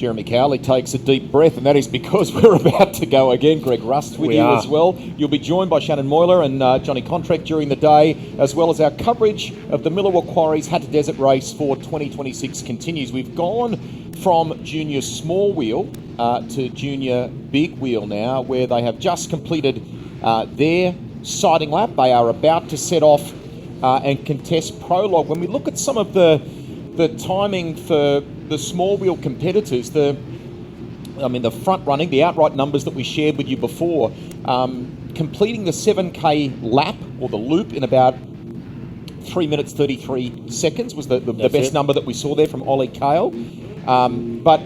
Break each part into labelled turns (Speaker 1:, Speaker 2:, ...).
Speaker 1: Jeremy Cowley takes a deep breath, and that is because we're about to go again. Greg Rust with you as well. You'll be joined by Shannon Moyler and Johnny Contract during the day, as well as our coverage of the Millewa Quarries Hattah Desert Race for 2026 continues. We've gone from junior small wheel to junior big wheel now, where they have just completed their sighting lap. They are about to set off and contest Prologue. When we look at some of the timing for the small wheel competitors, the front running, the outright numbers that we shared with you before, completing the 7K lap or the loop in about 3 minutes 33 seconds was the best number that we saw there from Ollie Kale. But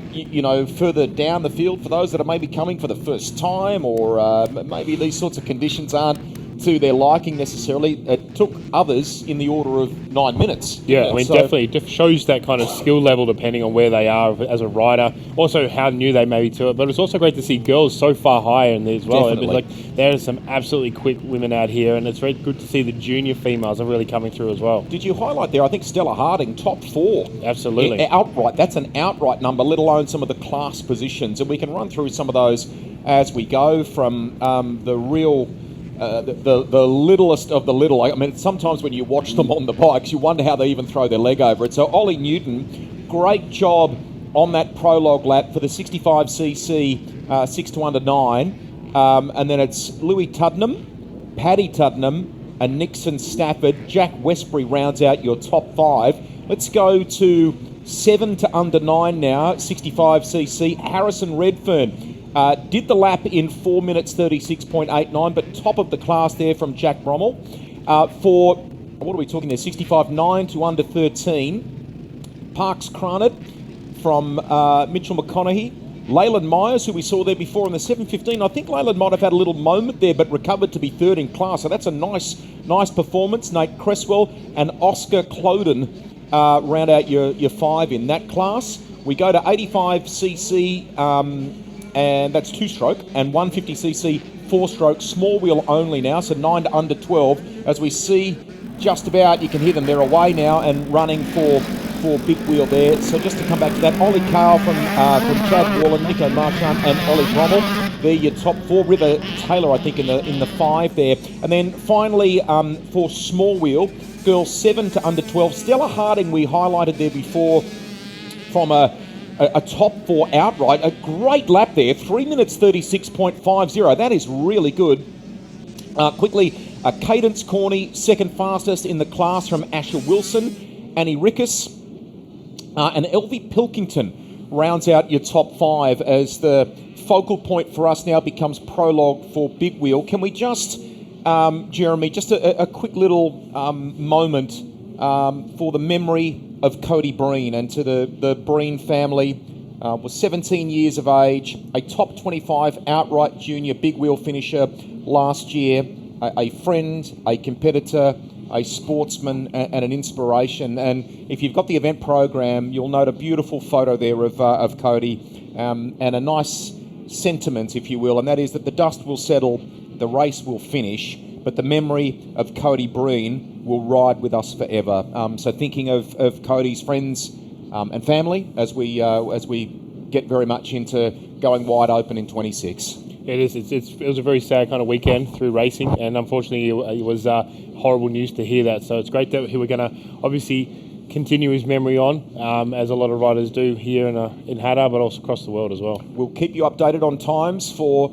Speaker 1: further down the field, for those that are maybe coming for the first time, or maybe these sorts of conditions aren't to their liking necessarily, it took others in the order of 9 minutes.
Speaker 2: Yeah, definitely shows that kind of skill level depending on where they are as a rider, also how new they may be to it. But it's also great to see girls so far higher in there as well.
Speaker 1: Definitely.
Speaker 2: There are some absolutely quick women out here, and it's very good to see the junior females are really coming through as well.
Speaker 1: Did you highlight there, I think Stella Harding, top 4.
Speaker 2: Absolutely.
Speaker 1: Outright, that's an outright number, let alone some of the class positions. And we can run through some of those as we go from the real... the littlest of the little. I mean, sometimes when you watch them on the bikes, you wonder how they even throw their leg over it. So Ollie Newton, great job on that prologue lap for the 65cc 6 to under 9. And then it's Louis Tuddenham, Paddy Tuddenham, and Nixon Stafford. Jack Westbury rounds out your top 5. Let's go to 7 to under 9 now, 65cc. Harrison Redfern. Did the lap in 4 minutes 36.89, but top of the class there from Jack Brommel. For, what are we talking there, 65.9 to under 13. Parks Cranard from Mitchell McConaughey. Leyland Myers, who we saw there before in the 7.15. I think Leyland might have had a little moment there, but recovered to be third in class. So that's a nice performance. Nate Cresswell and Oscar Cloden round out your 5 in that class. We go to 85cc... and that's 2-stroke, and 150cc 4-stroke, small wheel only now, so 9 to under 12. As we see just about, you can hear them, they're away now and running for big wheel there. So just to come back to that, Ollie Kale from Chad Wallen, Nico Marchand and Ollie Brommel. They're your top 4. River Taylor, I think, in the 5 there. And then finally, for small wheel, girls 7 to under 12. Stella Harding, we highlighted there before from a top 4 outright. A great lap there, 3 minutes 36.50. That is really good. Quickly, Cadence Corney, second fastest in the class from Asher Wilson. Annie Rickus and Elvie Pilkington rounds out your top 5 as the focal point for us now becomes Prologue for big wheel. Can we just, Jeremy, just a quick little moment for the memory of Cody Breen, and to the Breen family. Was 17 years of age, a top 25 outright junior big wheel finisher last year, a friend, a competitor, a sportsman, and an inspiration. And if you've got the event program, you'll note a beautiful photo there of Cody, and a nice sentiment, if you will, and that is that the dust will settle, the race will finish, but the memory of Cody Breen will ride with us forever. So thinking of Cody's friends and family as we get very much into going wide open in 26.
Speaker 2: It is. It was a very sad kind of weekend through racing, and unfortunately it was horrible news to hear that. So it's great that we're going to obviously continue his memory on, as a lot of riders do here in Hattah, but also across the world as well.
Speaker 1: We'll keep you updated on times for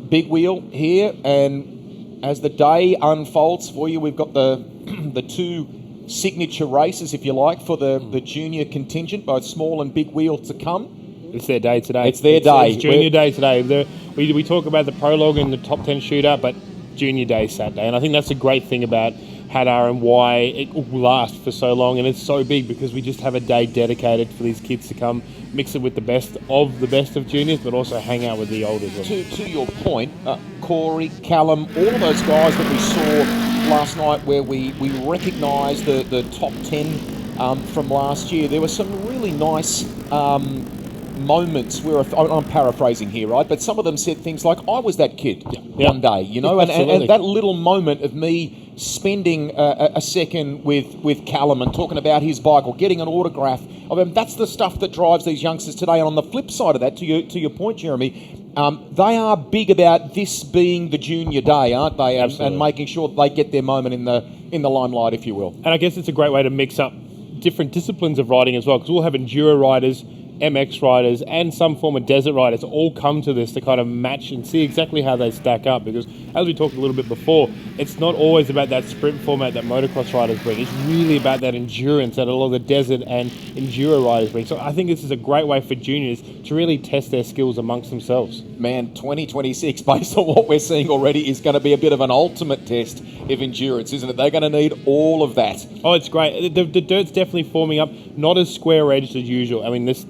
Speaker 1: big wheel here, and as the day unfolds for you, we've got the 2 signature races, if you like, for the junior contingent, both small and big wheel to come.
Speaker 2: It's their day today.
Speaker 1: It's their day.
Speaker 2: It's junior day today. We talk about the prologue and the top 10 shootout, but junior day Saturday. And I think that's a great thing about Hattah and why it will last for so long, and it's so big because we just have a day dedicated for these kids to come mix it with the best of juniors, but also hang out with the olders.
Speaker 1: To your point, Corey, Callum, all of those guys that we saw last night where we recognised the top 10 from last year, there were some really nice moments where, I'm paraphrasing here, right? But some of them said things like, I was that kid one day, and that little moment of me spending a second with Callum and talking about his bike or getting an autograph. I mean, that's the stuff that drives these youngsters today. And on the flip side of that, to your point, Jeremy, they are big about this being the junior day, aren't they? And making sure they get their moment in the limelight, if you will.
Speaker 2: And I guess it's a great way to mix up different disciplines of riding as well, because we'll have enduro riders, MX riders, and some form of desert riders all come to this to kind of match and see exactly how they stack up. Because as we talked a little bit before, it's not always about that sprint format that motocross riders bring. It's really about that endurance that a lot of the desert and enduro riders bring. So I think this is a great way for juniors to really test their skills amongst themselves.
Speaker 1: Man, 2026, based on what we're seeing already, is going to be a bit of an ultimate test of endurance, isn't it? They're going to need all of that.
Speaker 2: Oh, it's great. The dirt's definitely forming up, not as square-edged as usual. I mean, this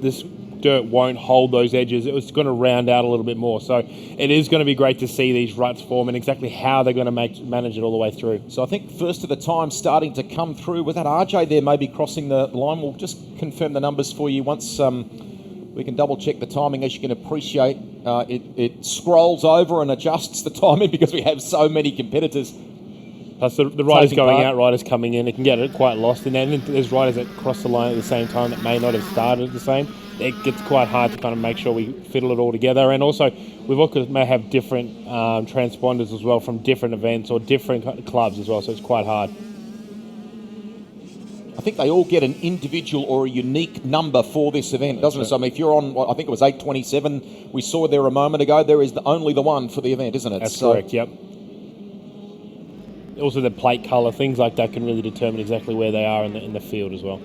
Speaker 2: dirt won't hold those edges. It's going to round out a little bit more. So it is going to be great to see these ruts form and exactly how they're going to manage it all the way through.
Speaker 1: So I think first of the time starting to come through with that RJ there maybe crossing the line. We'll just confirm the numbers for you once we can double check the timing. As you can appreciate, it scrolls over and adjusts the timing because we have so many competitors.
Speaker 2: Plus the riders going out, riders coming in, it can get quite lost in there. And then there's riders that cross the line at the same time that may not have started at the same. It gets quite hard to kind of make sure we fiddle it all together. And also, we've also may have different transponders as well from different events or different clubs as well, so it's quite hard.
Speaker 1: I think they all get an individual or a unique number for this event, doesn't it? So I mean, if you're on, I think it was 827, we saw there a moment ago, there is only the one for the event, isn't it?
Speaker 2: That's correct, yep. Also the plate colour, things like that can really determine exactly where they are in the field as well.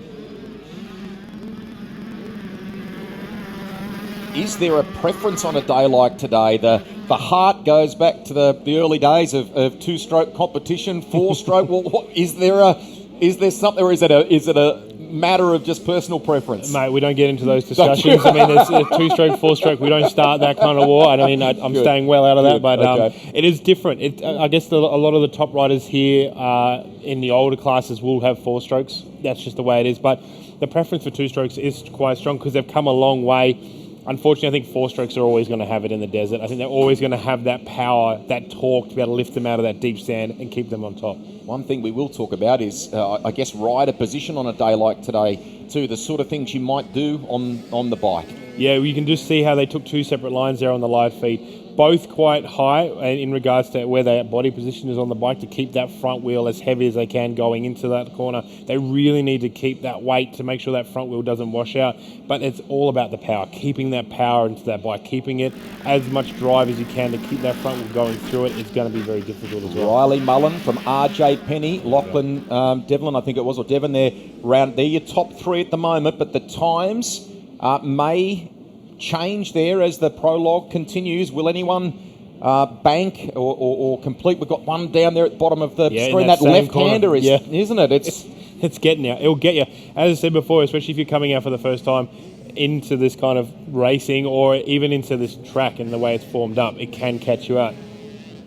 Speaker 1: Is there a preference on a day like today? The heart goes back to the early days of two-stroke competition, four-stroke. Well, is there something, or is it a matter of just personal preference?
Speaker 2: Mate, we don't get into those discussions. I mean, there's a two-stroke, four-stroke. We don't start that kind of war. I mean, I'm staying well out of that, but okay. It is different. I guess a lot of the top riders here in the older classes will have four strokes. That's just the way it is. But the preference for two strokes is quite strong because they've come a long way. Unfortunately, I think four strokes are always going to have it in the desert. I think they're always going to have that power, that torque to be able to lift them out of that deep sand and keep them on top.
Speaker 1: One thing we will talk about is, I guess, rider position on a day like today too, the sort of things you might do on the bike.
Speaker 2: Yeah, you can just see how they took two separate lines there on the live feed. Both quite high in regards to where their body position is on the bike to keep that front wheel as heavy as they can going into that corner. They really need to keep that weight to make sure that front wheel doesn't wash out. But it's all about the power, keeping that power into that bike, keeping it as much drive as you can to keep that front wheel going through it. It's going to be very difficult as well.
Speaker 1: Riley Mullen from RJ Penny, Lachlan Devlin, I think it was, or Devon there, round there. Your top three at the moment, but the times may change there as the prologue continues. Will anyone bank or complete? We've got one down there at the bottom of the screen. That left-hander is, isn't it?
Speaker 2: It's getting you. It'll get you. As I said before, especially if you're coming out for the first time into this kind of racing or even into this track and the way it's formed up, it can catch you out.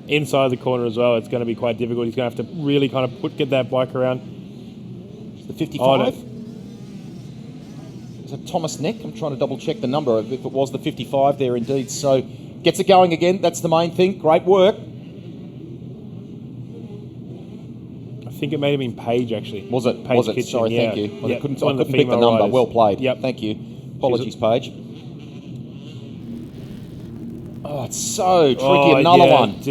Speaker 2: Inside the corner as well, it's going to be quite difficult. He's going to have to really kind of get that bike around.
Speaker 1: The 55? Is it Thomas Neck? I'm trying to double check the number if it was the 55 there indeed. So gets it going again. That's the main thing. Great work.
Speaker 2: I think it may have been Paige actually.
Speaker 1: Was it?
Speaker 2: Paige
Speaker 1: was it?
Speaker 2: Kitchen,
Speaker 1: Sorry,
Speaker 2: yeah.
Speaker 1: thank you.
Speaker 2: Yep.
Speaker 1: I couldn't pick the number.
Speaker 2: Riders.
Speaker 1: Well played.
Speaker 2: Yep.
Speaker 1: Thank you. Apologies, Paige. Oh, it's so tricky. Another one.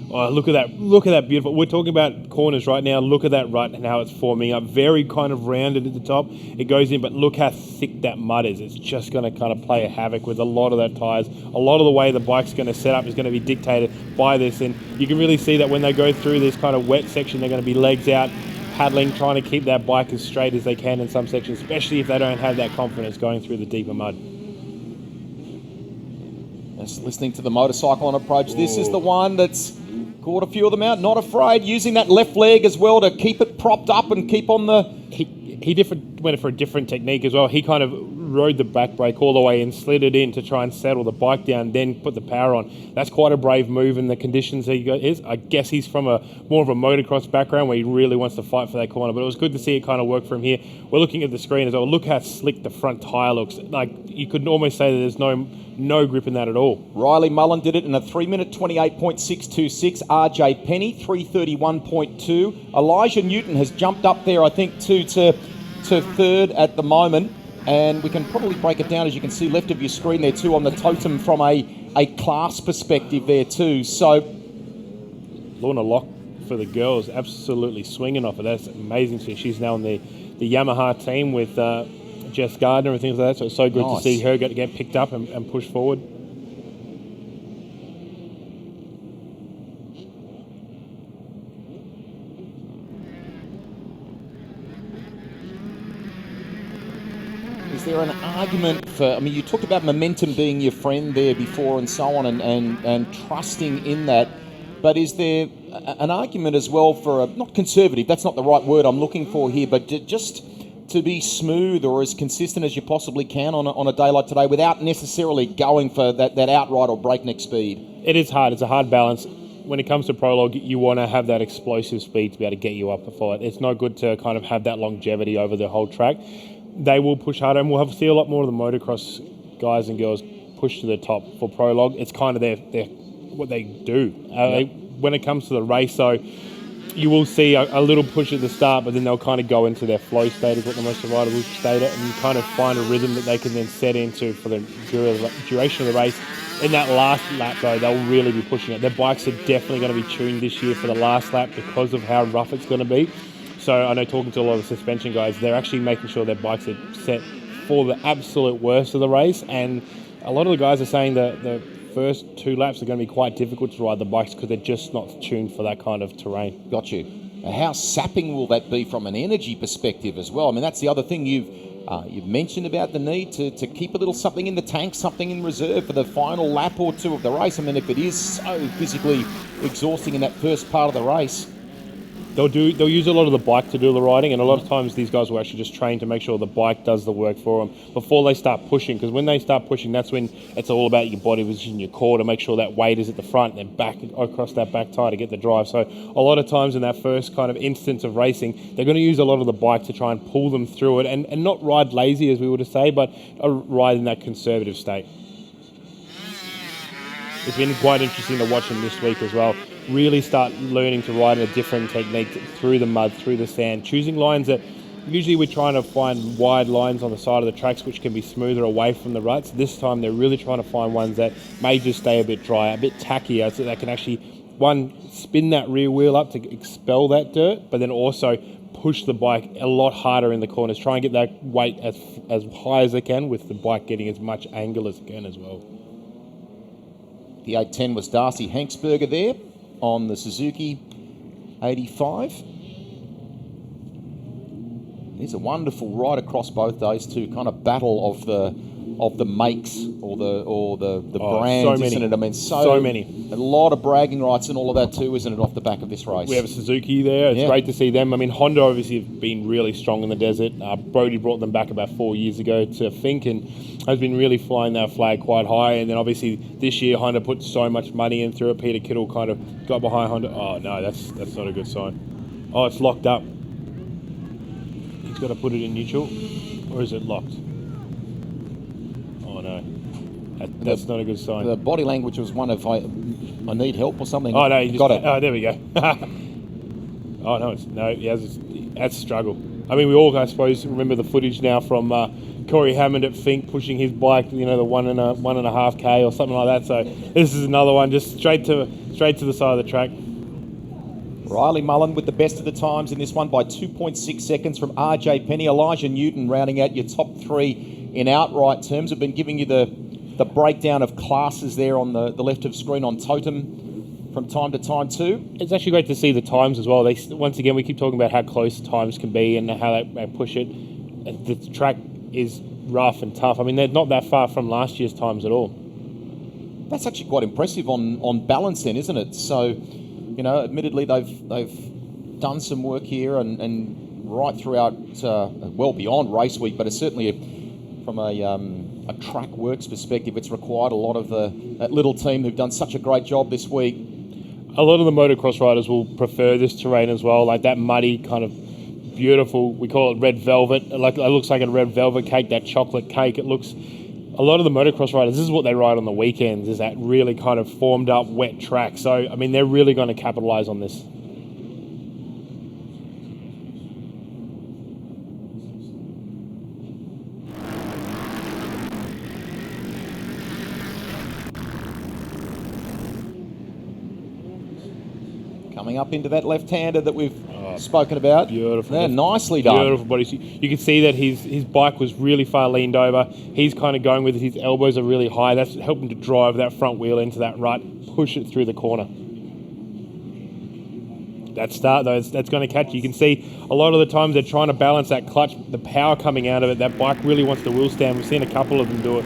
Speaker 2: Look at that. Look at that beautiful. We're talking about corners right now. Look at that rut and how it's forming up. Very kind of rounded at the top. It goes in, but look how thick that mud is. It's just going to kind of play a havoc with a lot of that tyres. A lot of the way the bike's going to set up is going to be dictated by this. And you can really see that when they go through this kind of wet section, they're going to be legs out, paddling, trying to keep that bike as straight as they can in some sections, especially if they don't have that confidence going through the deeper mud.
Speaker 1: Just listening to the motorcycle on approach. This is the one that's caught a few of them out. Not afraid, using that left leg as well to keep it propped up and keep on the...
Speaker 2: He different. went for a different technique as well. He kind of rode the back brake all the way and slid it in to try and settle the bike down, then put the power on. That's quite a brave move in the conditions he is. I guess he's from more of a motocross background where he really wants to fight for that corner, but it was good to see it kind of work from here. We're looking at the screen as well. Look how slick the front tyre looks. Like, you could almost say that there's no grip in that at all.
Speaker 1: Riley Mullen did it in a 3-minute 28.626. RJ Penny 3:31.2. Elijah Newton has jumped up there, I think, to third at the moment, and we can probably break it down, as you can see left of your screen there too, on the totem from a class perspective there too. So
Speaker 2: Lorna Locke for the girls, absolutely swinging off it. That's amazing. So she's now on the Yamaha team with Jess Gardner and things like that, so it's so good to see her get picked up and push forward.
Speaker 1: is there an argument for, I mean, you talked about momentum being your friend there before and so on, and trusting in that, but is there an argument as well for not conservative, that's not the right word I'm looking for here, but just to be smooth or as consistent as you possibly can on a day like today without necessarily going for that outright or breakneck speed?
Speaker 2: It is hard. It's a hard balance. When it comes to Prologue, you want to have that explosive speed to be able to get you up the fight. It's not good to kind of have that longevity over the whole track. They will push harder, and we'll see a lot more of the motocross guys and girls push to the top for Prologue. It's kind of their what they do. When it comes to the race, though, you will see a little push at the start, but then they'll kind of go into their flow state, is what the most riders will state it, and kind of find a rhythm that they can then set into for the duration of the race. In that last lap, though, they'll really be pushing it. Their bikes are definitely going to be tuned this year for the last lap because of how rough it's going to be. So I know, talking to a lot of the suspension guys, they're actually making sure their bikes are set for the absolute worst of the race, and a lot of the guys are saying that the first 2 laps are going to be quite difficult to ride the bikes because they're just not tuned for that kind of terrain.
Speaker 1: Got you. How sapping will that be from an energy perspective as well? I mean, that's the other thing you've mentioned about the need to keep a little something in the tank, something in reserve for the final lap or two of the race. I mean, if it is so physically exhausting in that first part of the race.
Speaker 2: They'll use a lot of the bike to do the riding, and a lot of times these guys will actually just train to make sure the bike does the work for them before they start pushing, because when they start pushing, that's when it's all about your body position, your core, to make sure that weight is at the front and then back across that back tire to get the drive. So a lot of times in that first kind of instance of racing, they're going to use a lot of the bike to try and pull them through it, and not ride lazy, as we would say, but ride in that conservative state. It's been quite interesting to watch them this week as well. Really start learning to ride in a different technique through the mud, through the sand, choosing lines that usually we're trying to find wide lines on the side of the tracks which can be smoother away from the ruts. This time they're really trying to find ones that may just stay a bit dry, a bit tackier, so they can actually, one, spin that rear wheel up to expel that dirt, but then also push the bike a lot harder in the corners, try and get that weight as high as they can, with the bike getting as much angle as it can as well.
Speaker 1: The 810 was Darcy Hanksberger there on the Suzuki 85. It's a wonderful ride across both those two, kind of battle of the makes or the brands,
Speaker 2: so
Speaker 1: isn't it? I mean,
Speaker 2: so many.
Speaker 1: A lot of bragging rights and all of that too, isn't it, off the back of this race?
Speaker 2: We have a Suzuki there. It's great to see them. I mean, Honda obviously have been really strong in the desert. Brody brought them back about 4 years ago to Fink and has been really flying that flag quite high. And then obviously this year Honda put so much money in through it. Peter Kittle kind of got behind Honda. Oh no, that's not a good sign. Oh, it's locked up. He's got to put it in neutral, or is it locked? Oh no, that's not a good sign.
Speaker 1: The body language was one of I need help or something.
Speaker 2: Oh no, he just
Speaker 1: got it.
Speaker 2: Oh, there we go. Oh no, he has a struggle. I mean, we all, I suppose, remember the footage now from Corey Hammond at Fink pushing his bike, the 1.5K or something like that. So this is another one, just straight to the side of the track.
Speaker 1: Riley Mullen with the best of the times in this one by 2.6 seconds from RJ Penny. Elijah Newton rounding out your top 3 in outright terms. I've been giving you the breakdown of classes there on the left of screen on Totem from time to time too. It's
Speaker 2: actually great to see the times as well. Once again, we keep talking about how close times can be and how they push it. The track is rough and tough. I mean, they're not that far from last year's times at all.
Speaker 1: That's actually quite impressive on balance then, isn't it? So, admittedly they've done some work here and right throughout, well beyond race week, but it's certainly from a track works perspective, it's required a lot of that little team who've done such a great job this week.
Speaker 2: A lot of the motocross riders will prefer this terrain as well, like that muddy kind of beautiful, we call it red velvet, like it looks like a red velvet cake, that chocolate cake. It looks, a lot of the motocross riders, this is what they ride on the weekends, is that really kind of formed up wet track. So, I mean, they're really going to capitalize on this.
Speaker 1: Coming up into that left-hander that we've spoken about.
Speaker 2: Beautiful.
Speaker 1: Yeah, nicely done.
Speaker 2: Beautiful body. You can see that his bike was really far leaned over. He's kind of going with it. His elbows are really high. That's helping to drive that front wheel into that rut, push it through the corner. That start, though, that's going to catch you. You can see a lot of the times they're trying to balance that clutch, the power coming out of it. That bike really wants the wheel stand. We've seen a couple of them do it.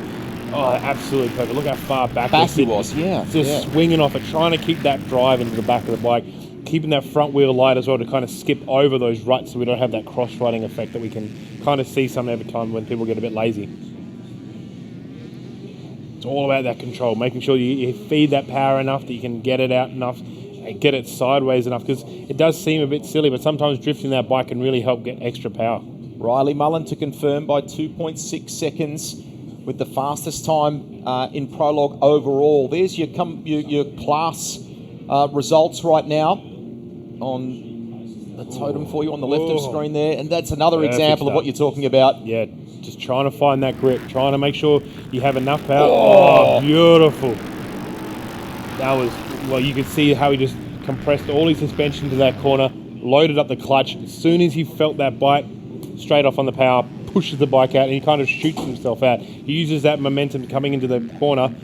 Speaker 2: Oh, absolutely perfect. Look how far back
Speaker 1: he was, yeah.
Speaker 2: Just swinging off it, trying to keep that drive into the back of the bike, keeping that front wheel light as well to kind of skip over those ruts so we don't have that cross-riding effect that we can kind of see some every time when people get a bit lazy. It's all about that control, making sure you feed that power enough that you can get it out enough, get it sideways enough, because it does seem a bit silly, but sometimes drifting that bike can really help get extra power.
Speaker 1: Riley Mullen to confirm by 2.6 seconds with the fastest time in Prologue overall. There's your class results right now on the totem for you on the left of screen there, and that's another example of what you're talking about.
Speaker 2: Yeah, just trying to find that grip, trying to make sure you have enough power. Oh, beautiful. That was, well, you could see how he just compressed all his suspension to that corner, loaded up the clutch. As soon as he felt that bite, straight off on the power, pushes the bike out, and he kind of shoots himself out. He uses that momentum coming into the corner,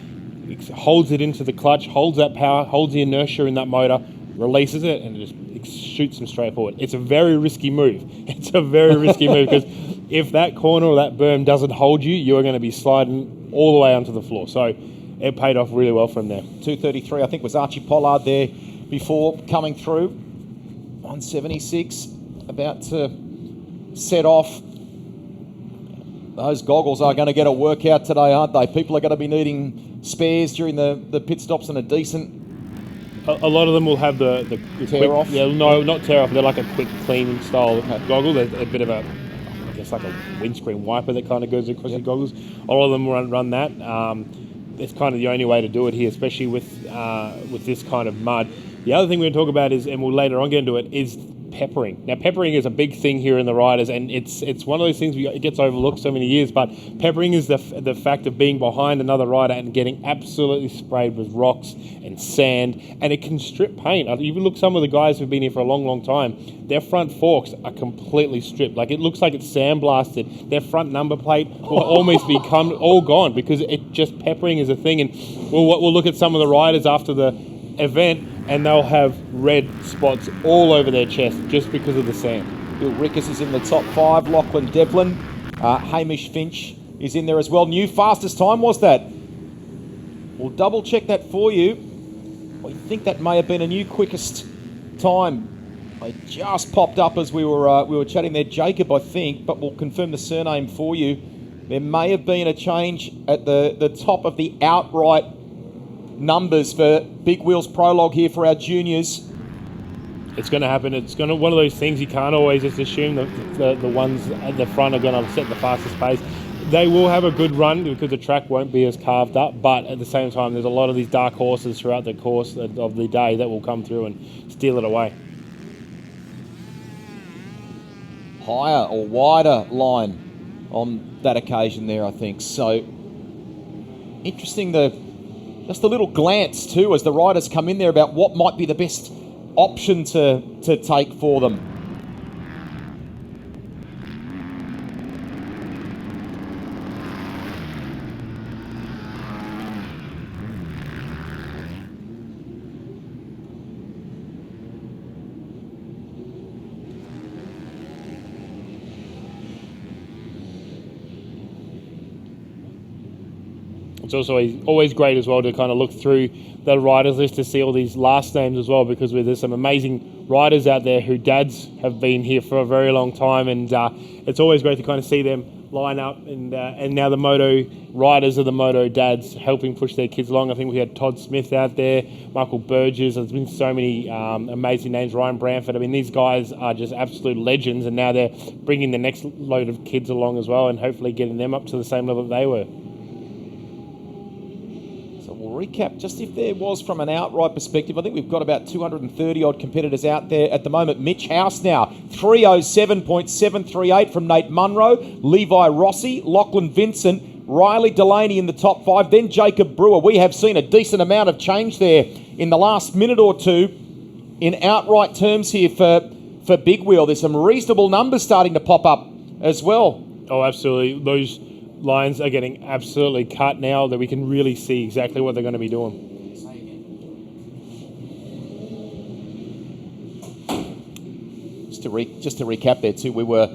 Speaker 2: holds it into the clutch, holds that power, holds the inertia in that motor, releases it, and just shoots him straight forward. It's a very risky move. It's a very risky move, because if that corner or that berm doesn't hold you, you are going to be sliding all the way onto the floor. So it paid off really well for him there.
Speaker 1: 233, I think, was Archie Pollard there before coming through. 176, about to set off. Those goggles are going to get a workout today, aren't they? People are going to be needing spares during the pit stops and a decent...
Speaker 2: A lot of them will have the
Speaker 1: tear
Speaker 2: quick,
Speaker 1: off?
Speaker 2: Yeah, no, not tear off. They're like a quick clean style goggle. They're a bit of a, I guess, like a windscreen wiper that kind of goes across your goggles. A lot of them run that. It's kind of the only way to do it here, especially with this kind of mud. The other thing we're going to talk about is, and we'll later on get into it, is peppering. Now, peppering is a big thing here in the riders, and it's one of those things it gets overlooked so many years, but peppering is the fact of being behind another rider and getting absolutely sprayed with rocks and sand, and it can strip paint. You look, some of the guys who've been here for a long, long time, their front forks are completely stripped. Like, it looks like it's sandblasted. Their front number plate will almost become all gone, because it just, peppering is a thing. And we'll look at some of the riders after the event, and they'll have red spots all over their chest just because of the sand.
Speaker 1: Bill Rickus is in the top 5. Lachlan Devlin. Hamish Finch is in there as well. New fastest time was that? We'll double check that for you. I think that may have been a new quickest time. It just popped up as we were chatting there. Jacob, I think, but we'll confirm the surname for you. There may have been a change at the top of the outright numbers for Big Wheels Prologue here for our juniors.
Speaker 2: It's going to happen. It's going to one of those things you can't always just assume the ones at the front are going to set the fastest pace. They will have a good run because the track won't be as carved up, but at the same time, there's a lot of these dark horses throughout the course of the day that will come through and steal it away.
Speaker 1: Higher or wider line on that occasion there, I think. So interesting, just a little glance too as the riders come in there about what might be the best option to take for them.
Speaker 2: It's also always great as well to kind of look through the riders list to see all these last names as well, because there's some amazing riders out there who dads have been here for a very long time, and it's always great to kind of see them line up, and now the moto riders are the moto dads helping push their kids along. I think we had Todd Smith out there, Michael Burgess. There's been so many amazing names, Ryan Branford. I mean, these guys are just absolute legends, and now they're bringing the next load of kids along as well, and hopefully getting them up to the same level that they were.
Speaker 1: So we'll recap just if there was from an outright perspective. I think we've got about 230 odd competitors out there at the moment. Mitch House now 307.738 from Nate Munro, Levi Rossi, Lachlan Vincent, Riley Delaney in the top 5, then Jacob Brewer. We have seen a decent amount of change there in the last minute or two in outright terms here for Big Wheel. There's some reasonable numbers starting to pop up as well.
Speaker 2: Oh, absolutely. Those lines are getting absolutely cut now that we can really see exactly what they're going to be doing.
Speaker 1: Just to recap there too, we were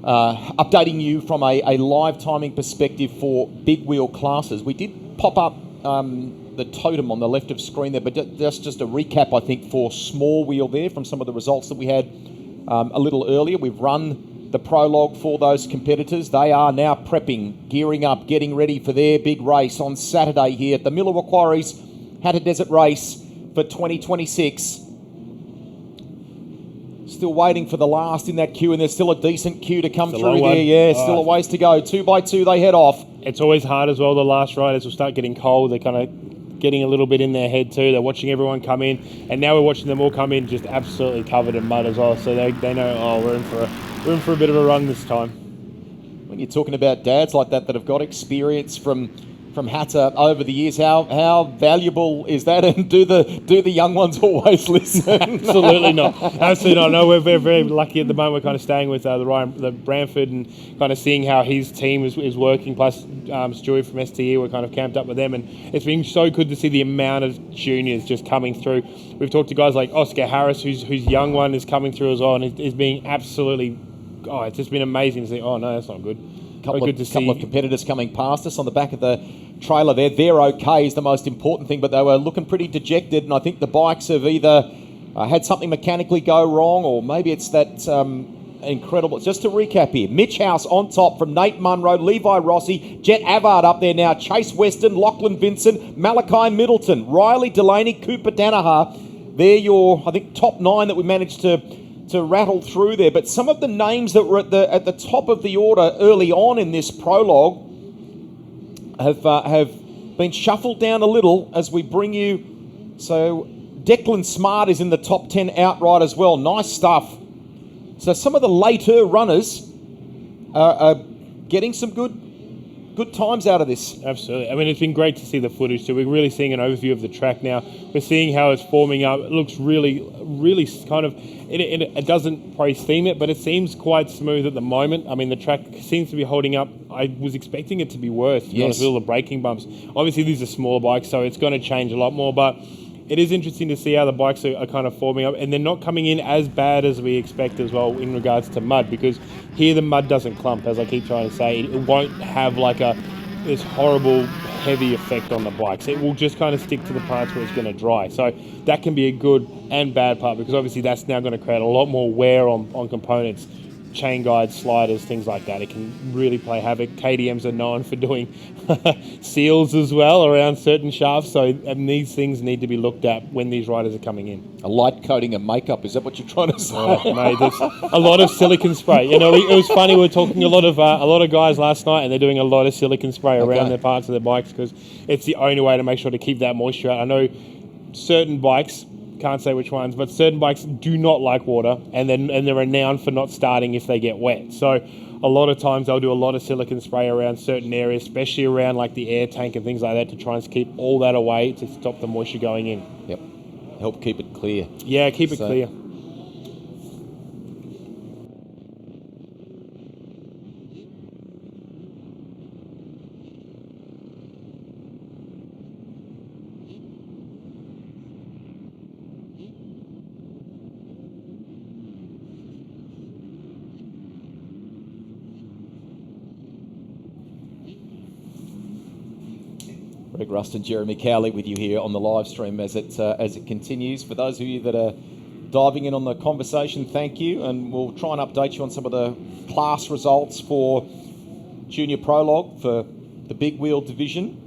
Speaker 1: updating you from a live timing perspective for Big Wheel classes. We did pop up the totem on the left of screen there, but just a recap, I think, for Small Wheel there from some of the results that we had a little earlier. We've run the prologue for those competitors. They are now prepping, gearing up, getting ready for their big race on Saturday here at the Millewa Quarries Hattah Desert Race for 2026. Still waiting for the last in that queue, and there's still a decent queue to come through there. Yeah, still a ways to go. 2 by 2 they head off.
Speaker 2: It's always hard as well. The last riders will start getting cold. They're kind of getting a little bit in their head too. They're watching everyone come in, and now we're watching them all come in just absolutely covered in mud as well. So they know, oh, we're in for a bit of a run this time.
Speaker 1: When you're talking about dads like that have got experience from Hattah over the years, how valuable is that? And do the young ones always listen?
Speaker 2: Absolutely not. Absolutely not. No, we're very, very lucky at the moment. We're kind of staying with the Branford and kind of seeing how his team is working. Plus, Stewie from STE, we're kind of camped up with them, and it's been so good to see the amount of juniors just coming through. We've talked to guys like Oscar Harris, whose young one is coming through as well, and is being absolutely. Oh, it's just been amazing to see. Oh no, that's not good.
Speaker 1: Couple of competitors coming past us on the back of the trailer there. They're okay is the most important thing, but they were looking pretty dejected, and I think the bikes have either had something mechanically go wrong, or maybe it's that incredible. Just to recap here, Mitch House on top from Nate Munro, Levi Rossi, Jet Avard up there now, Chase Weston, Lachlan Vincent, Malachi Middleton, Riley Delaney, Cooper Danaher. They're your, I think, top 9 that we managed to rattle through there. But some of the names that were at the top of the order early on in this prologue have been shuffled down a little as we bring you. So Declan Smart is in the top 10 outright as well. Nice stuff. So some of the later runners are getting some good times out of this.
Speaker 2: Absolutely. I mean, it's been great to see the footage. So we're really seeing an overview of the track now. We're seeing how it's forming up. It looks really, really kind of, it doesn't pre-steam it, but it seems quite smooth at the moment. I mean, the track seems to be holding up. I was expecting it to be worse, to be honest, with all the braking bumps. Obviously, these are smaller bikes, so it's going to change a lot more, but it is interesting to see how the bikes are kind of forming up, and they're not coming in as bad as we expect as well in regards to mud, because here the mud doesn't clump, as I keep trying to say. It won't have like this horrible heavy effect on the bikes. It will just kind of stick to the parts where it's going to dry. So that can be a good and bad part, because obviously that's now going to create a lot more wear on components. Chain guides, sliders, things like that. It can really play havoc. KDMs are known for doing seals as well around certain shafts, so these things need to be looked at when these riders are coming in.
Speaker 1: A light coating of makeup, is that what you're trying to say?
Speaker 2: Oh, mate, there's a lot of silicon spray. You know, it was funny, we were talking to a lot of guys last night, and they're doing a lot of silicon spray around their parts of their bikes, because it's the only way to make sure to keep that moisture out. I know certain bikes, can't say which ones, but certain bikes do not like water, and they're renowned for not starting if they get wet. So a lot of times they'll do a lot of silicon spray around certain areas, especially around like the air tank and things like that, to try and keep all that away to stop the moisture going in.
Speaker 1: Yep. Help keep it clear.
Speaker 2: Yeah, keep it clear.
Speaker 1: Greg Rust and Jeremy Cowley with you here on the live stream as it continues. For those of you that are diving in on the conversation, thank you, and we'll try and update you on some of the class results for Junior Prologue for the big wheel division.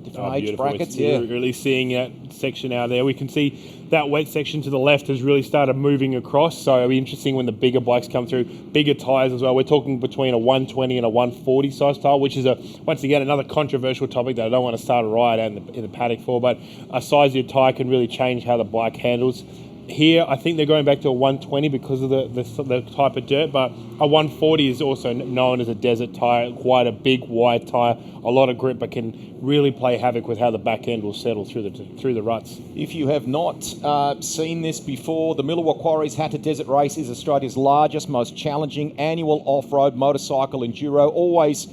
Speaker 1: Different age brackets,
Speaker 2: You're really seeing that section out there. We can see that wet section to the left has really started moving across, so it'll be interesting when the bigger bikes come through. Bigger tyres as well. We're talking between a 120 and a 140 size tyre, which is once again another controversial topic that I don't want to start a riot out in the paddock for, but a size of your tyre can really change how the bike handles. Here, I think they're going back to a 120 because of the type of dirt, but a 140 is also known as a desert tyre, quite a big, wide tyre, a lot of grip, but can really play havoc with how the back end will settle through the ruts.
Speaker 1: If you have not seen this before, the Millewa Quarries Hattah Desert Race is Australia's largest, most challenging annual off-road motorcycle enduro, always,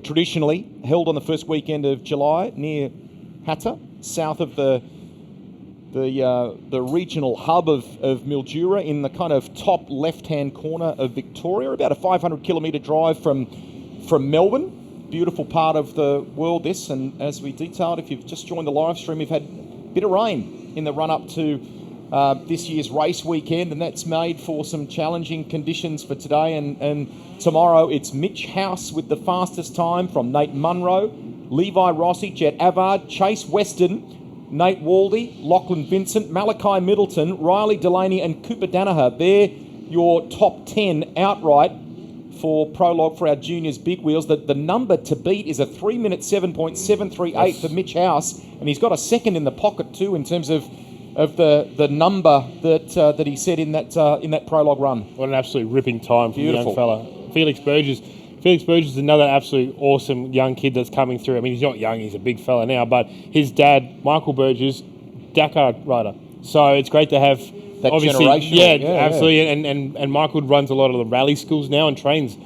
Speaker 1: traditionally held on the first weekend of July near Hattah, south of the regional hub of Mildura, in the kind of top left-hand corner of Victoria, about a 500 kilometre drive from Melbourne. Beautiful part of the world, this, and as we detailed, if you've just joined the live stream, we've had a bit of rain in the run-up to this year's race weekend, and that's made for some challenging conditions for today and tomorrow. It's Mitch House with the fastest time from Nate Munro, Levi Rossi, Jet Avard, Chase Weston, Nate Waldy, Lachlan Vincent, Malachi Middleton, Riley Delaney and Cooper Danaher. They're your top 10 outright for Prologue for our juniors big wheels. The number to beat is a 3 minute 7.738 for Mitch House, and he's got a second in the pocket too in terms of the number that he set in that Prologue run.
Speaker 2: What an absolute ripping time for the young fella. Felix Burgess is another absolute awesome young kid that's coming through. I mean, he's not young, he's a big fella now, but his dad, Michael Burgess, Dakar rider. So it's great to have
Speaker 1: that
Speaker 2: obviously,
Speaker 1: generation.
Speaker 2: Yeah, absolutely. And Michael runs a lot of the rally schools now and trains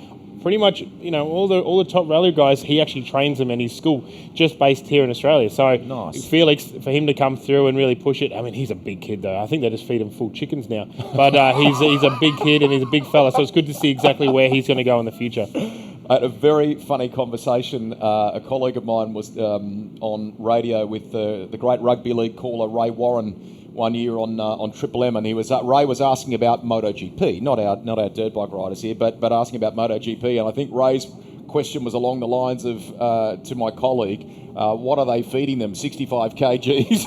Speaker 2: pretty much, all the top rally guys. He actually trains them in his school, just based here in Australia. So
Speaker 1: nice.
Speaker 2: Felix, for him to come through and really push it. I mean, he's a big kid though. I think they just feed him full chickens now. But he's a big kid and he's a big fella. So it's good to see exactly where he's going to go in the future.
Speaker 1: I had a very funny conversation. A colleague of mine was on radio with the great rugby league caller Ray Warren one year on Triple M, and Ray was asking about MotoGP, not our dirt bike riders here, but asking about MotoGP, and I think Ray's question was along the lines of to my colleague, what are they feeding them? 65 kgs.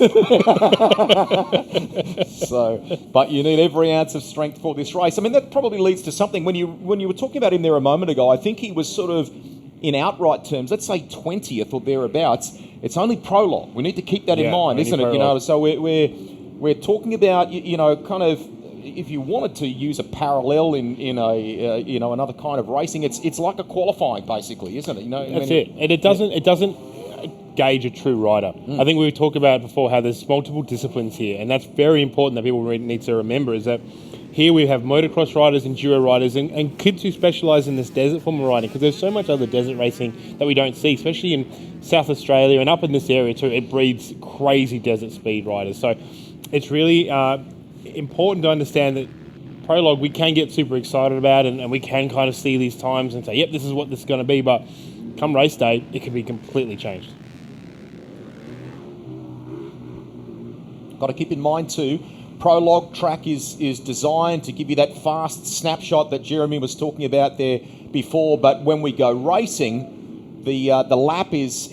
Speaker 1: So, but you need every ounce of strength for this race. I mean, that probably leads to something. When you were talking about him there a moment ago, I think he was sort of, in outright terms, let's say 20th or thereabouts. It's only Prologue. We need to keep that in mind, isn't it? So we're talking about, kind of, if you wanted to use a parallel in a another kind of racing, it's like a qualifying basically, isn't it?
Speaker 2: That's it. And it doesn't gauge a true rider. I think we talked about before how there's multiple disciplines here, and that's very important that people need to remember, is that here we have motocross riders, enduro riders, and kids who specialise in this desert form of riding, because there's so much other desert racing that we don't see, especially in South Australia and up in this area too. It breeds crazy desert speed riders. So it's really important to understand that Prologue we can get super excited about, and we can kind of see these times and say, yep, this is what this is going to be, but come race day, it can be completely changed.
Speaker 1: Got to keep in mind too, Prologue track is designed to give you that fast snapshot that Jeremy was talking about there before, but when we go racing, the lap is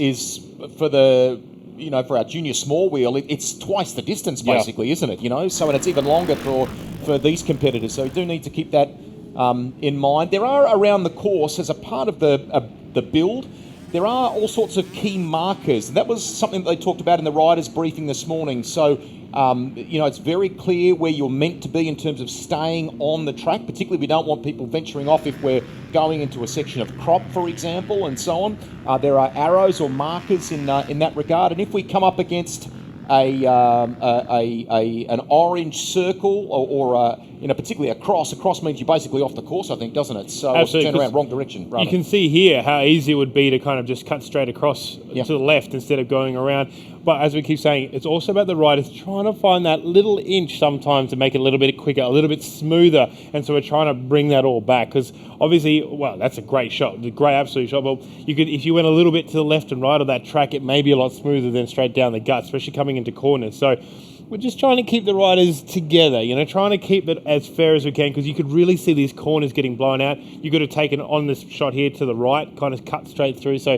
Speaker 1: for the for our junior small wheel, it's twice the distance basically, isn't it? So, and it's even longer for these competitors. So we do need to keep that in mind. There are around the course, as a part of the build, there are all sorts of key markers. That was something that they talked about in the riders' briefing this morning. So, it's very clear where you're meant to be in terms of staying on the track, particularly if we don't want people venturing off if we're going into a section of crop, for example, and so on. There are arrows or markers in that regard. And if we come up against an orange circle or particularly a cross. A cross means you're basically off the course, I think, doesn't it? So
Speaker 2: absolutely,
Speaker 1: turn around, wrong direction.
Speaker 2: You can see here how easy it would be to kind of just cut straight across to the left instead of going around. But as we keep saying, it's also about the riders trying to find that little inch sometimes to make it a little bit quicker, a little bit smoother. And so we're trying to bring that all back because obviously, well, that's a great shot, a great absolute shot. But you could, if you went a little bit to the left and right of that track, it may be a lot smoother than straight down the gut, especially coming into corners. So we're just trying to keep the riders together, trying to keep it as fair as we can because you could really see these corners getting blown out. You could have taken on this shot here to the right, kind of cut straight through. So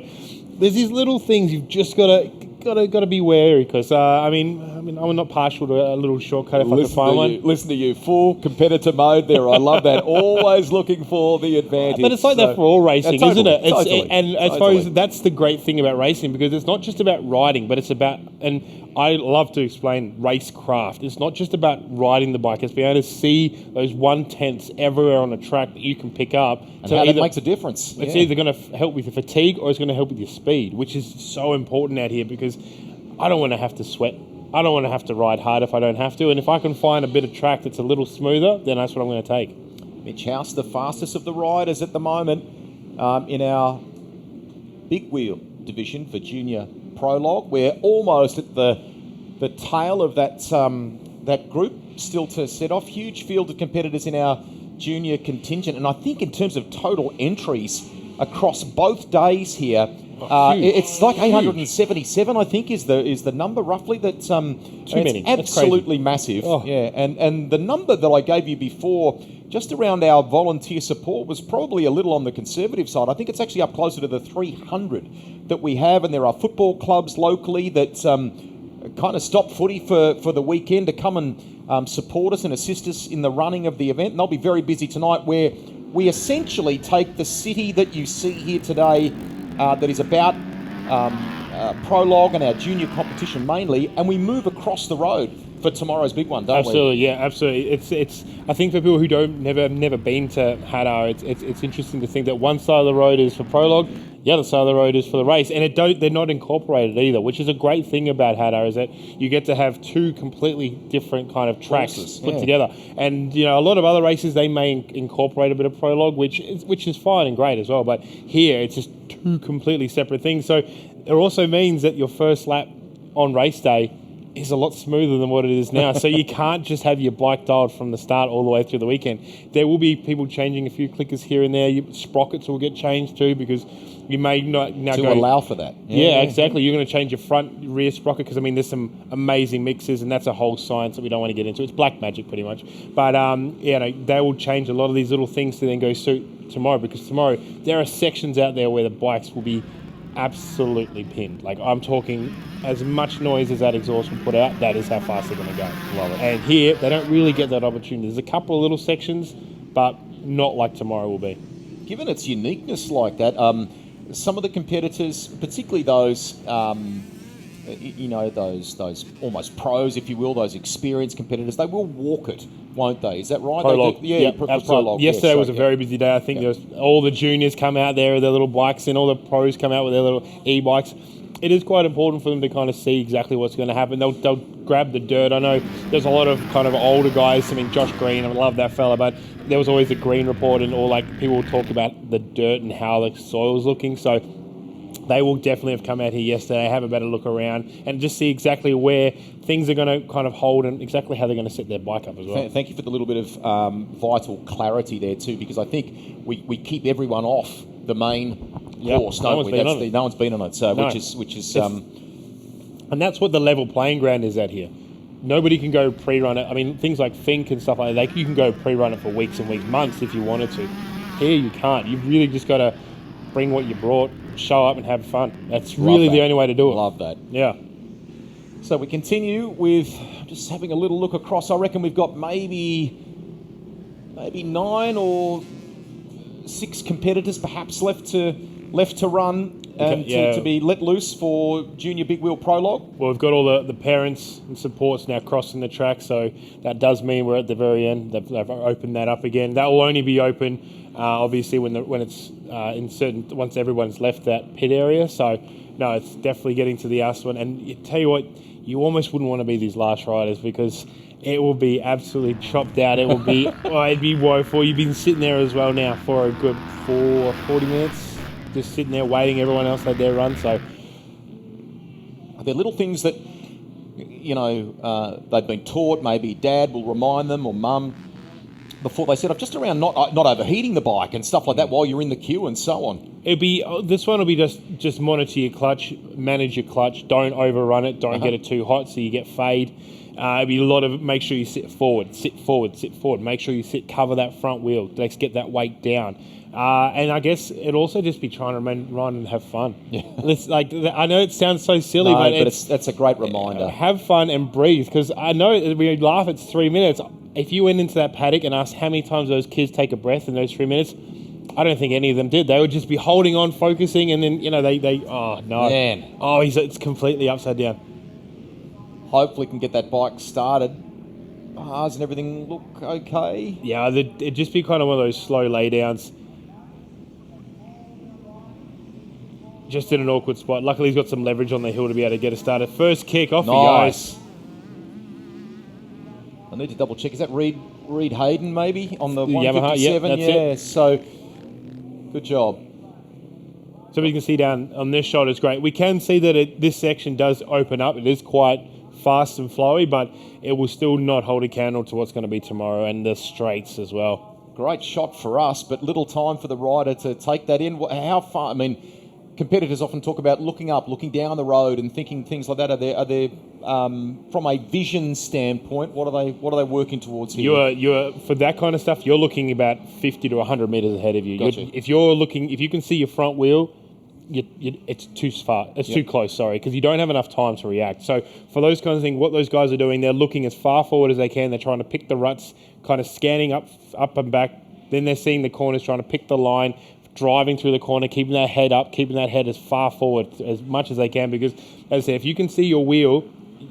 Speaker 2: there's these little things you've just got to be wary because I mean I'm not partial to a little shortcut if I can find one.
Speaker 1: Listen to you, full competitor mode there. I love that. Always looking for the advantage.
Speaker 2: But it's like that for all racing, isn't it?
Speaker 1: Totally.
Speaker 2: And I suppose that's the great thing about racing because it's not just about riding, but it's about, and I love to explain racecraft. It's not just about riding the bike. It's being able to see those 1/10ths everywhere on a track that you can pick up.
Speaker 1: And so how that makes a difference.
Speaker 2: It's either going to help with your fatigue or it's going to help with your speed, which is so important out here because I don't want to have to sweat. I don't want to have to ride hard if I don't have to. And if I can find a bit of track that's a little smoother, then that's what I'm going to take.
Speaker 1: Mitch House, the fastest of the riders at the moment in our big wheel division for junior Prologue. We're almost at the tail of that group, still to set off. Huge field of competitors in our junior contingent. And I think in terms of total entries across both days here, it's like 877, I think, is the number roughly. That's
Speaker 2: too many.
Speaker 1: Absolutely massive.
Speaker 2: Oh.
Speaker 1: Yeah, and the number that I gave you before, just around our volunteer support, was probably a little on the conservative side. I think it's actually up closer to the 300 that we have, and there are football clubs locally that kind of stop footy for the weekend to come and support us and assist us in the running of the event. And they'll be very busy tonight, where we essentially take the city that you see here today, that is about Prologue and our junior competition mainly, and we move across the road for tomorrow's big one, don't
Speaker 2: absolutely, we? Yeah, absolutely. It's. I think for people who never been to Hattah, it's interesting to think that one side of the road is for Prologue, the other side of the road is for the race, and they're not incorporated either, which is a great thing about Hattah, is that you get to have two completely different kind of tracks put together. And a lot of other races they may incorporate a bit of Prologue, which is fine and great as well. But here it's just two completely separate things. So it also means that your first lap on race day is a lot smoother than what it is now. So you can't just have your bike dialed from the start all the way through the weekend. There will be people changing a few clickers here and there. Sprockets will get changed too, because you may not now
Speaker 1: to allow for that.
Speaker 2: Yeah, exactly. You're going to change your front, rear sprocket because there's some amazing mixes, and that's a whole science that we don't want to get into. It's black magic pretty much. But they will change a lot of these little things to then go suit tomorrow, because tomorrow there are sections out there where the bikes will be absolutely pinned. Like, I'm talking as much noise as that exhaust will put out, that is how fast they're going to go.
Speaker 1: Love it.
Speaker 2: And here they don't really get that opportunity. There's a couple of little sections, but not like tomorrow will be.
Speaker 1: Given its uniqueness like that, some of the competitors, particularly those those almost pros, if you will, those experienced competitors, they will walk it, won't they? Is that right?
Speaker 2: Prologue.
Speaker 1: Prologue.
Speaker 2: Yesterday was a very busy day. I think there was all the juniors come out there with their little bikes, and all the pros come out with their little e-bikes. It is quite important for them to kind of see exactly what's going to happen. They'll grab the dirt. I know there's a lot of kind of older guys. I mean, Josh Green, I love that fella, but there was always the Green report, and all like people will talk about the dirt and how the soil's looking. So they will definitely have come out here yesterday, have a better look around, and just see exactly where things are going to kind of hold and exactly how they're going to set their bike up as well.
Speaker 1: Thank you for the little bit of vital clarity there too, because I think we keep everyone off the main course, don't we? No one's been on it, so
Speaker 2: no.
Speaker 1: which is
Speaker 2: and that's what the level playing ground is at here. Nobody can go pre-run it. I mean, things like Fink and stuff like that, you can go pre-run it for weeks and weeks, months if you wanted to. Here you can't. You've really just got to bring what you brought, show up and have fun. That's really the only way to do it.
Speaker 1: Love that.
Speaker 2: Yeah.
Speaker 1: So we continue with just having a little look across. I reckon we've got maybe 9 or 6 competitors perhaps left to run and to be let loose for Junior Big Wheel Prologue.
Speaker 2: Well, we've got all the parents and supports now crossing the track, so that does mean we're at the very end. They've opened that up again. That will only be open, obviously, when it's once everyone's left that pit area. So, no, it's definitely getting to the last one. And I tell you what, you almost wouldn't want to be these last riders, because it will be absolutely chopped out. It will be, it'd be woeful. You've been sitting there as well now for a good 40 minutes, just sitting there waiting. Everyone else had their run, so.
Speaker 1: They're little things that, they've been taught. Maybe dad will remind them or mum before they set off, just around not overheating the bike and stuff like that while you're in the queue and so on.
Speaker 2: This one will be just monitor your clutch, manage your clutch, don't overrun it, don't get it too hot so you get fade. It'll be a lot of make sure you sit forward. Make sure you cover that front wheel. Let's get that weight down. And I guess it'd also just be trying to run and have fun. Yeah. I know it sounds so silly, but
Speaker 1: that's a great reminder.
Speaker 2: Have fun and breathe, because I know we laugh at 3 minutes. If you went into that paddock and asked how many times those kids take a breath in those 3 minutes, I don't think any of them did. They would just be holding on, focusing, and then oh no,
Speaker 1: man,
Speaker 2: it's completely upside down.
Speaker 1: Hopefully can get that bike started. Bars and everything look okay.
Speaker 2: Yeah, it'd just be kind of one of those slow laydowns. Just in an awkward spot. Luckily, he's got some leverage on the hill to be able to get it started. First kick, off he goes.
Speaker 1: I need to double check. Is that Reed Hayden maybe on the
Speaker 2: Yamaha?
Speaker 1: 157?
Speaker 2: That's it.
Speaker 1: So good job.
Speaker 2: So we can see down on this shot is great. We can see that this section does open up. It is quite fast and flowy, but it will still not hold a candle to what's going to be tomorrow, and the straights as well. Great
Speaker 1: shot for us, but little time for the rider to take that in. How far? I mean, competitors often talk about looking up, looking down the road, and thinking things like that. Are there from a vision standpoint, what are they working towards here?
Speaker 2: You're for that kind of stuff. You're looking about 50 to 100 meters ahead of you.
Speaker 1: Gotcha.
Speaker 2: If you can see your front wheel, it's too far. It's too close. Sorry, because you don't have enough time to react. So for those kinds of things, what those guys are doing, they're looking as far forward as they can. They're trying to pick the ruts, kind of scanning up and back. Then they're seeing the corners, trying to pick the line, driving through the corner, keeping that head up, keeping that head as far forward as much as they can. Because as I say, if you can see your wheel,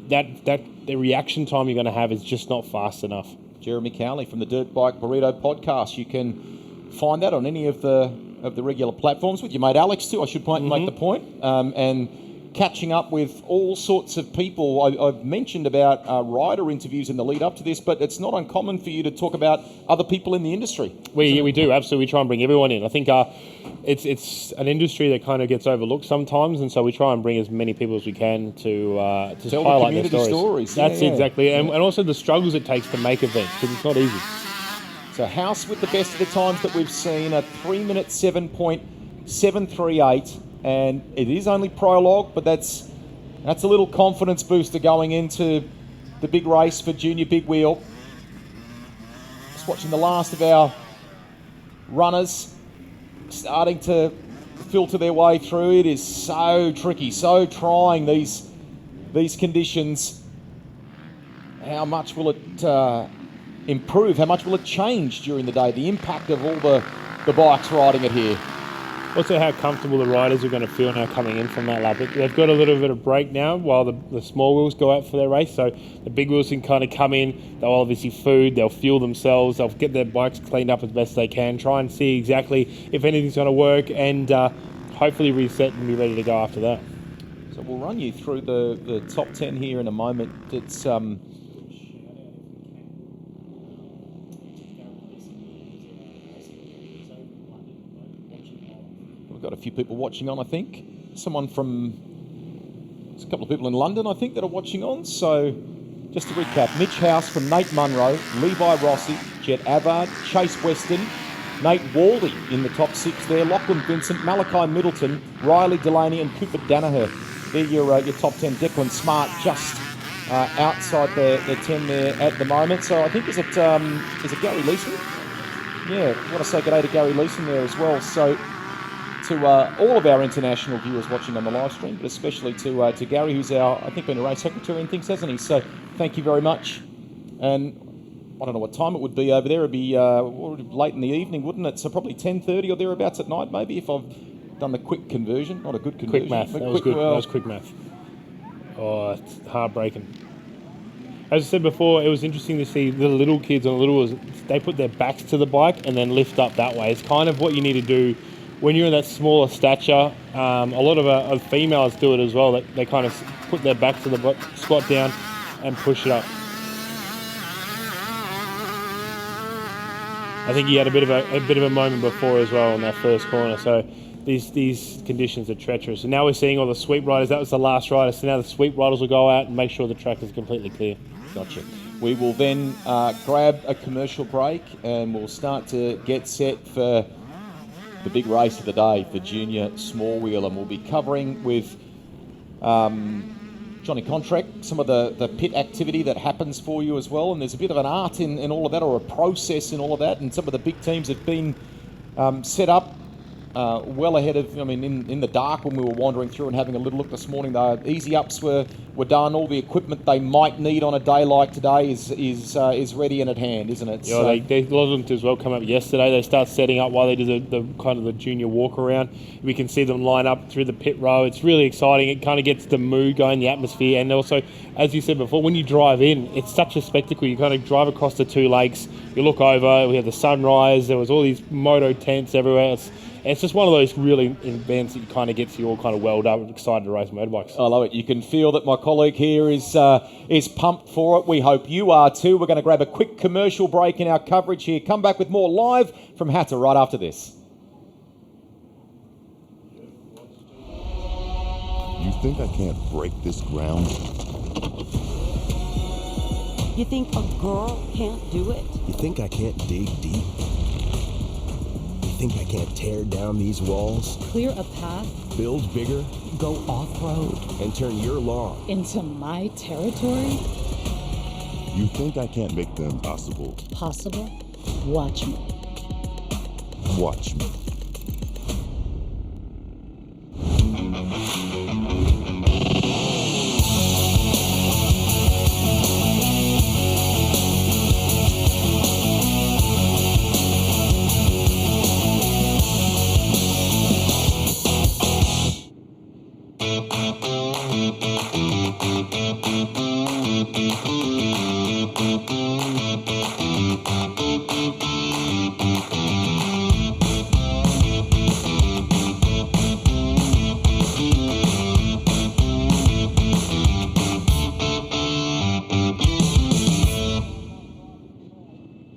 Speaker 2: the reaction time you're going to have is just not fast enough.
Speaker 1: Jeremy Cowley from the Dirt Bike Burrito podcast. You can find that on any of the regular platforms with your mate Alex too. I should make the point. And catching up with all sorts of people. I've mentioned about rider interviews in the lead up to this, but it's not uncommon for you to talk about other people in the industry.
Speaker 2: We do, absolutely. We try and bring everyone in. I think it's an industry that kind of gets overlooked sometimes, and so we try and bring as many people as we can to
Speaker 1: tell
Speaker 2: highlight
Speaker 1: the
Speaker 2: their stories. That's exactly, and also the struggles it takes to make events, because it's not easy.
Speaker 1: So House with the best of the times that we've seen, a 3-minute 7.738, and it is only Prologue, but that's a little confidence booster going into the big race for Junior Big Wheel. Just watching the last of our runners starting to filter their way through. It is so tricky, so trying, these conditions. How much will it improve? How much will it change during the day? The impact of all the bikes riding it here.
Speaker 2: Also, how comfortable the riders are going to feel now coming in from that lap. They've got a little bit of break now while the small wheels go out for their race. So the big wheels can kind of come in. They'll obviously food. They'll fuel themselves. They'll get their bikes cleaned up as best they can. Try and see exactly if anything's going to work, and hopefully reset and be ready to go after that.
Speaker 1: So we'll run you through the top 10 here in a moment. It's got a few people watching on, I think. There's a couple of people in London, I think, that are watching on. So just to recap, Mitch House from Nate Munro, Levi Rossi, Jet Avard, Chase Weston, Nate Waldy in the top 6 there, Lachlan Vincent, Malachi Middleton, Riley Delaney and Cooper Danaher. They're your top 10. Declan Smart just outside the 10 there at the moment. So I think is it Gary Leeson? Yeah, I want to say good day to Gary Leeson there as well. So to all of our international viewers watching on the live stream, but especially to Gary, who's been a race secretary and things, hasn't he? So thank you very much. And I don't know what time it would be over there. It'd be late in the evening, wouldn't it? So probably 10:30 or thereabouts at night, maybe, if I've done the quick conversion. Not a good conversion.
Speaker 2: Quick math. That was good. That was quick math. Oh, it's heartbreaking. As I said before, it was interesting to see the little kids on the little wheels. They put their backs to the bike and then lift up that way. It's kind of what you need to do when you're in that smaller stature. A lot of females do it as well. They kind of put their back to the bike, squat down and push it up. I think he had a bit of a moment before as well on that first corner. So these conditions are treacherous. And now we're seeing all the sweep riders. That was the last rider. So now the sweep riders will go out and make sure the track is completely clear.
Speaker 1: Gotcha. We will then grab a commercial break and we'll start to get set for the big race of the day, the junior small wheel, and we'll be covering with Johnny Contract some of the pit activity that happens for you as well, and there's a bit of an art in all of that, or a process in all of that, and some of the big teams have been set up well ahead of, in the dark when we were wandering through and having a little look this morning. The easy ups were done. All the equipment they might need on a day like today is ready and at hand, isn't it?
Speaker 2: Yeah, a lot of them as well come up yesterday. They start setting up while they do the kind of the junior walk around. We can see them line up through the pit row. It's really exciting. It kind of gets the mood going, the atmosphere, and also, as you said before, when you drive in, it's such a spectacle. You kind of drive across the two lakes. You look over. We have the sunrise. There was all these moto tents everywhere. It's just one of those really events that you kind of gets you all kind of welled up and excited to race motorbikes.
Speaker 1: I love it. You can feel that my colleague here is pumped for it. We hope you are too. We're going to grab a quick commercial break in our coverage here. Come back with more live from Hattah right after this.
Speaker 3: You think I can't break this ground?
Speaker 4: You think a girl can't do it?
Speaker 5: You think I can't dig deep? You think I can't tear down these walls?
Speaker 4: Clear a path?
Speaker 5: Build bigger?
Speaker 4: Go off-road?
Speaker 5: And turn your lawn
Speaker 4: Into my territory?
Speaker 3: You think I can't make them possible?
Speaker 4: Possible? Watch me.
Speaker 3: Watch me.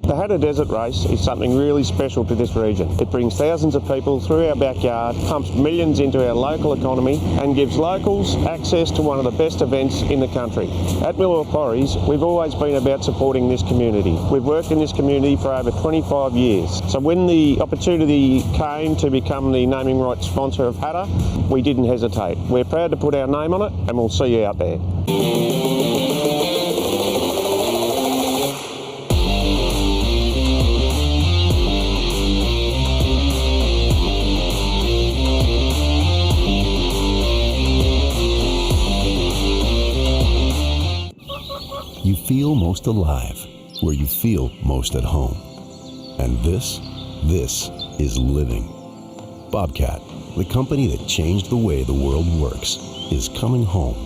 Speaker 6: The Hattah Desert Race is something really special to this region. It brings thousands of people through our backyard, pumps millions into our local economy, and gives locals access to one of the best events in the country. At Millewa Quarries, we've always been about supporting this community. We've worked in this community for over 25 years. So when the opportunity came to become the naming rights sponsor of Hattah, we didn't hesitate. We're proud to put our name on it, and we'll see you out there.
Speaker 5: You feel most alive where you feel most at home. And this is living. Bobcat, the company that changed the way the world works, is coming home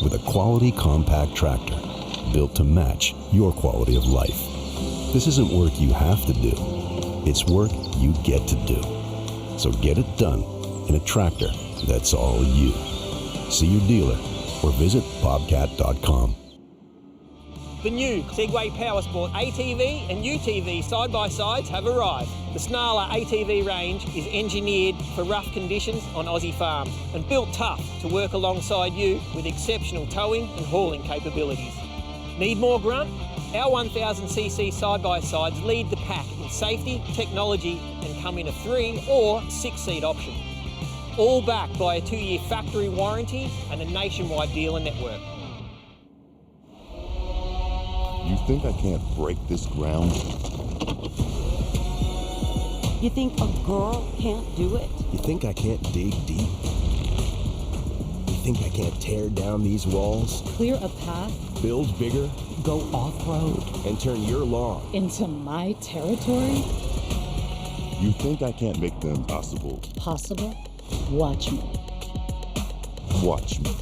Speaker 5: with a quality compact tractor built to match your quality of life. This isn't work you have to do. It's work you get to do. So get it done in a tractor that's all you. See your dealer or visit bobcat.com.
Speaker 7: The new Segway Powersport ATV and UTV side-by-sides have arrived. The Snarler ATV range is engineered for rough conditions on Aussie farms and built tough to work alongside you with exceptional towing and hauling capabilities. Need more grunt? Our 1000cc side-by-sides lead the pack in safety, technology, and come in a 3 or 6-seat option. All backed by a 2-year factory warranty and a nationwide dealer network.
Speaker 3: You think I can't break this ground?
Speaker 4: You think a girl can't do it?
Speaker 5: You think I can't dig deep? You think I can't tear down these walls?
Speaker 4: Clear a path?
Speaker 5: Build bigger?
Speaker 4: Go off-road?
Speaker 5: And turn your lawn
Speaker 4: Into my territory?
Speaker 3: You think I can't make them possible?
Speaker 4: Possible? Watch me.
Speaker 3: Watch me.